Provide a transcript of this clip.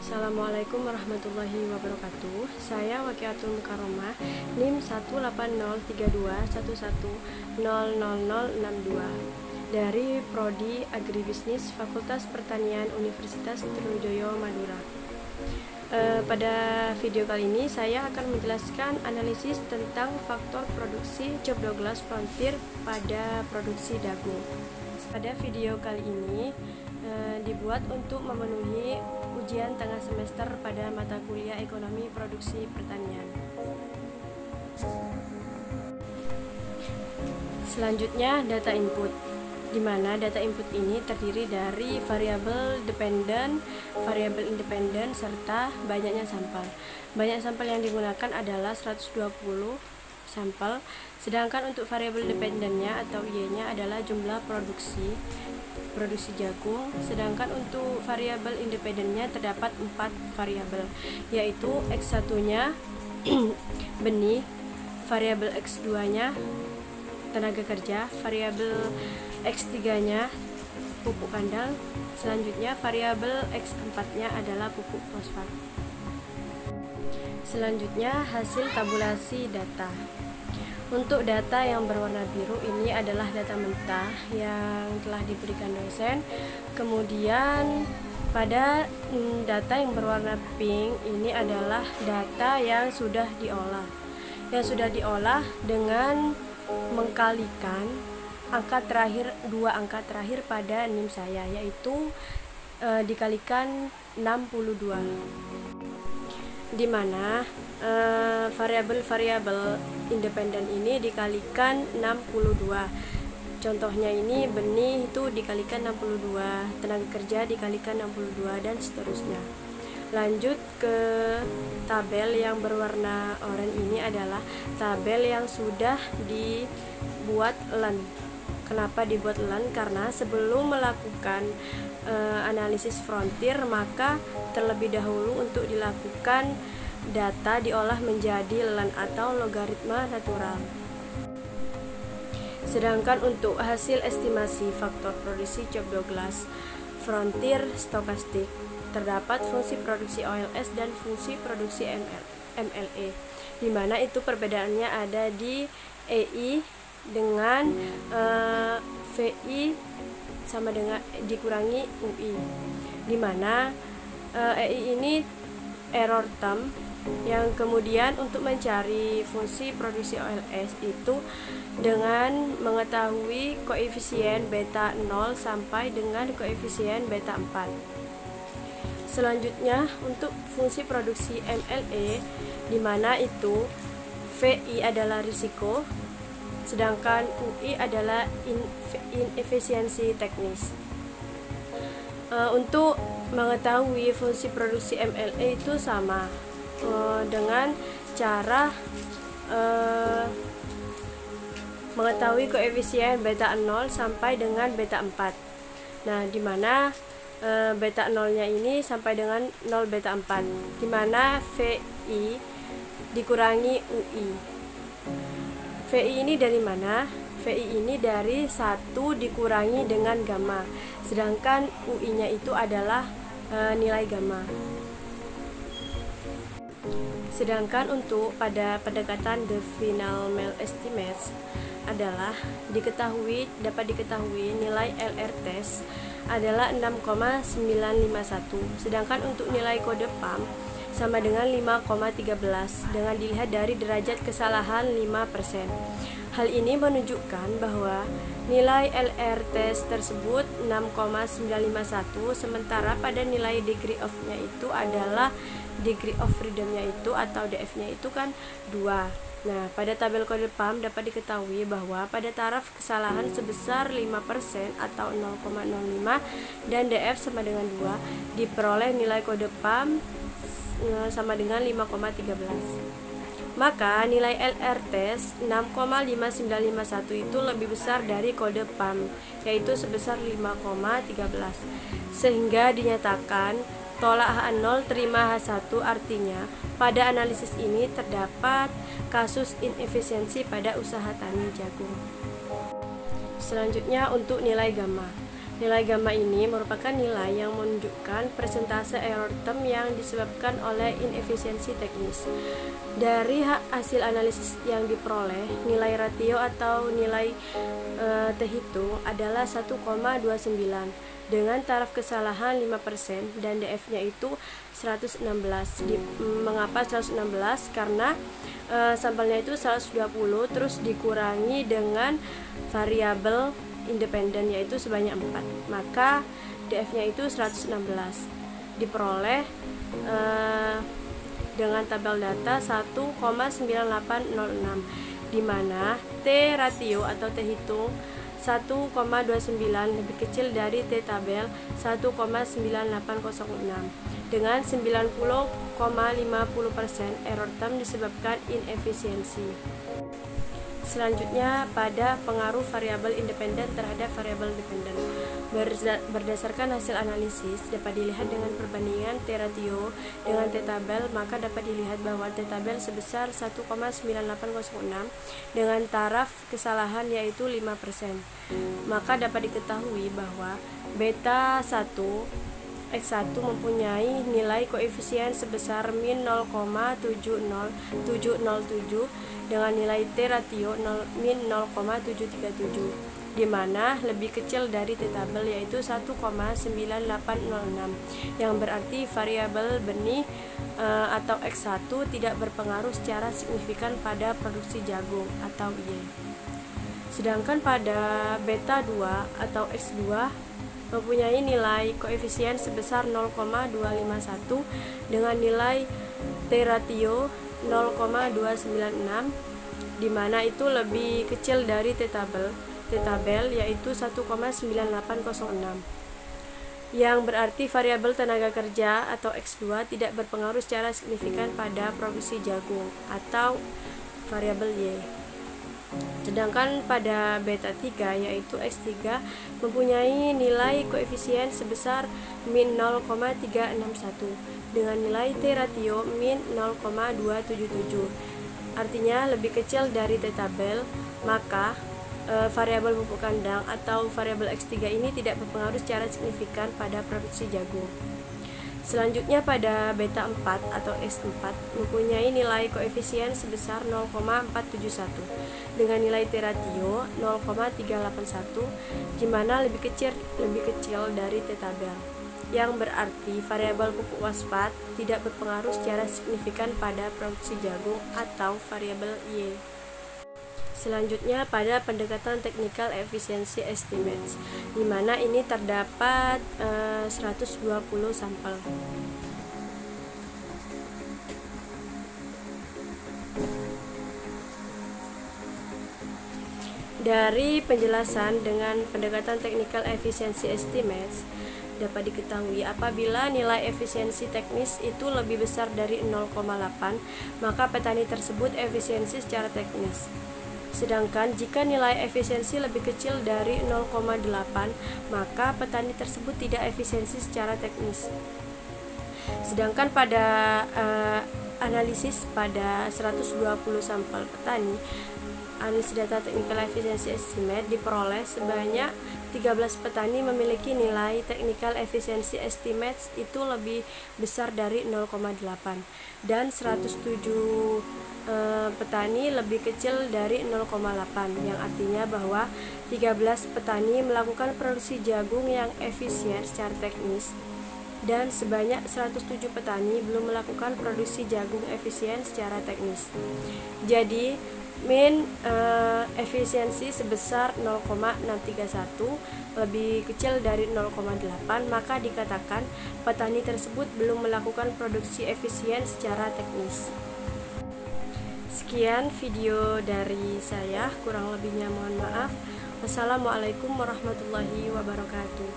Assalamualaikum warahmatullahi wabarakatuh. Saya Waqiatul Mukarramah, NIM 1803211000062 dari Prodi Agribisnis Fakultas Pertanian Universitas Trunojoyo Madura. Pada video kali ini saya akan menjelaskan analisis tentang faktor produksi Job Douglas Frontier pada produksi jagung. Pada video kali ini dibuat untuk memenuhi ujian tengah semester pada mata kuliah Ekonomi Produksi Pertanian. Selanjutnya, data input, di mana data input ini terdiri dari variabel dependen, variabel independen, serta banyaknya sampel. Banyak sampel yang digunakan adalah 120 sampel, sedangkan untuk variabel dependennya atau Y-nya adalah jumlah produksi jagung, sedangkan untuk variabel independennya terdapat 4 variabel, yaitu X1-nya benih, variabel X2-nya tenaga kerja, variabel X3-nya pupuk kandang, selanjutnya variabel X4-nya adalah pupuk fosfat. Selanjutnya, hasil tabulasi data. Untuk data yang berwarna biru ini adalah data mentah yang telah diberikan dosen. Kemudian pada data yang berwarna pink ini adalah data yang sudah diolah. Yang sudah diolah dengan mengkalikan dua angka terakhir pada NIM saya, yaitu dikalikan 62. Di mana variabel-variabel independen ini dikalikan 62. Contohnya ini benih itu dikalikan 62, tenaga kerja dikalikan 62, dan seterusnya. Lanjut ke tabel yang berwarna oranye, ini adalah tabel yang sudah dibuat LAN. Kenapa dibuat LAN? Karena sebelum melakukan analisis frontier, maka terlebih dahulu untuk dilakukan data diolah menjadi LAN atau logaritma natural. Sedangkan untuk hasil estimasi faktor produksi Job Douglas Frontier stokastik, terdapat fungsi produksi OLS dan fungsi produksi MLE, di mana itu perbedaannya ada di EI dengan VI sama dengan dikurangi UI, di mana EI ini error term, yang kemudian untuk mencari fungsi produksi OLS itu dengan mengetahui koefisien beta 0 sampai dengan koefisien beta 4. Selanjutnya untuk fungsi produksi MLE, di mana itu VI adalah risiko, sedangkan UI adalah inefisiensi teknis. Untuk mengetahui fungsi produksi MLE itu sama dengan cara mengetahui koefisien beta 0 sampai dengan beta 4. Nah, di mana beta 0-nya ini sampai dengan 0 beta 4, di mana VI dikurangi UI. VI ini dari mana? VI ini dari 1 dikurangi dengan gamma, sedangkan UI-nya itu adalah nilai gamma. Sedangkan untuk pada pendekatan the final male estimates adalah dapat diketahui nilai LR test adalah 6,951, sedangkan untuk nilai kode PAM sama dengan 5,13 dengan dilihat dari derajat kesalahan 5%. Hal ini menunjukkan bahwa nilai LR test tersebut 6,951, sementara pada nilai degree of-nya itu adalah degree of freedom-nya itu atau DF-nya itu kan 2. Nah, pada tabel kode PAM dapat diketahui bahwa pada taraf kesalahan sebesar 5% atau 0,05 dan DF sama dengan 2, diperoleh nilai kode PAM sama dengan 5,13. Maka nilai LR test 6,5951 itu lebih besar dari kode PAM, yaitu sebesar 5,13, sehingga dinyatakan tolak H0 terima H1, artinya pada analisis ini terdapat kasus inefisiensi pada usaha tani jagung. Selanjutnya untuk nilai gamma. Nilai gamma ini merupakan nilai yang menunjukkan persentase error term yang disebabkan oleh inefisiensi teknis. Dari hasil analisis yang diperoleh, nilai ratio atau nilai terhitung adalah 1,29 dengan taraf kesalahan 5% dan DF-nya itu 116. Mengapa 116? Karena sampelnya itu 120 terus dikurangi dengan variabel independen yaitu sebanyak 4, maka DF-nya itu 116 diperoleh dengan tabel data 1,9806 di mana T ratio atau T hitung 1,29 lebih kecil dari T tabel 1,9806 dengan 90,50% error term disebabkan inefisiensi. Selanjutnya pada pengaruh variabel independen terhadap variabel dependen. Berdasarkan hasil analisis dapat dilihat dengan perbandingan T ratio dengan T tabel, maka dapat dilihat bahwa T tabel sebesar 1,9806 dengan taraf kesalahan yaitu 5%. Maka dapat diketahui bahwa beta 1 X1 mempunyai nilai koefisien sebesar min 0,70707 dengan nilai T ratio min 0,737 di mana lebih kecil dari T tabel yaitu 1,9806 yang berarti variabel benih atau X1 tidak berpengaruh secara signifikan pada produksi jagung atau Y. Sedangkan pada beta 2 atau X2 mempunyai nilai koefisien sebesar 0,251 dengan nilai T ratio 0,296 di mana itu lebih kecil dari T tabel yaitu 1,9806 yang berarti variabel tenaga kerja atau X2 tidak berpengaruh secara signifikan pada produksi jagung atau variabel Y. Sedangkan pada beta 3 yaitu X3 mempunyai nilai koefisien sebesar min 0,361 dengan nilai T ratio min 0,277 artinya lebih kecil dari T tabel, maka variabel pupuk kandang atau variabel X3 ini tidak berpengaruh secara signifikan pada produksi jagung. Selanjutnya pada beta 4 atau S4 mempunyai nilai koefisien sebesar 0,471 dengan nilai T ratio 0,381 di mana lebih kecil dari T tabel, yang berarti variabel pupuk fosfat tidak berpengaruh secara signifikan pada produksi jagung atau variabel Y. Selanjutnya pada pendekatan technical efficiency estimates, di mana ini terdapat 120 sampel. Dari penjelasan dengan pendekatan technical efficiency estimates dapat diketahui apabila nilai efisiensi teknis itu lebih besar dari 0,8, maka petani tersebut efisiensi secara teknis. Sedangkan jika nilai efisiensi lebih kecil dari 0,8, maka petani tersebut tidak efisiensi secara teknis. Sedangkan pada analisis pada 120 sampel petani, analisis data technical efficiency estimate diperoleh sebanyak 13 petani memiliki nilai technical efficiency estimates itu lebih besar dari 0,8 dan 107 petani lebih kecil dari 0,8 yang artinya bahwa 13 petani melakukan produksi jagung yang efisien secara teknis dan sebanyak 107 petani belum melakukan produksi jagung efisien secara teknis. Jadi min efisiensi sebesar 0,631 lebih kecil dari 0,8, maka dikatakan petani tersebut belum melakukan produksi efisien secara teknis. Sekian video dari saya, kurang lebihnya mohon maaf. Wassalamualaikum warahmatullahi wabarakatuh.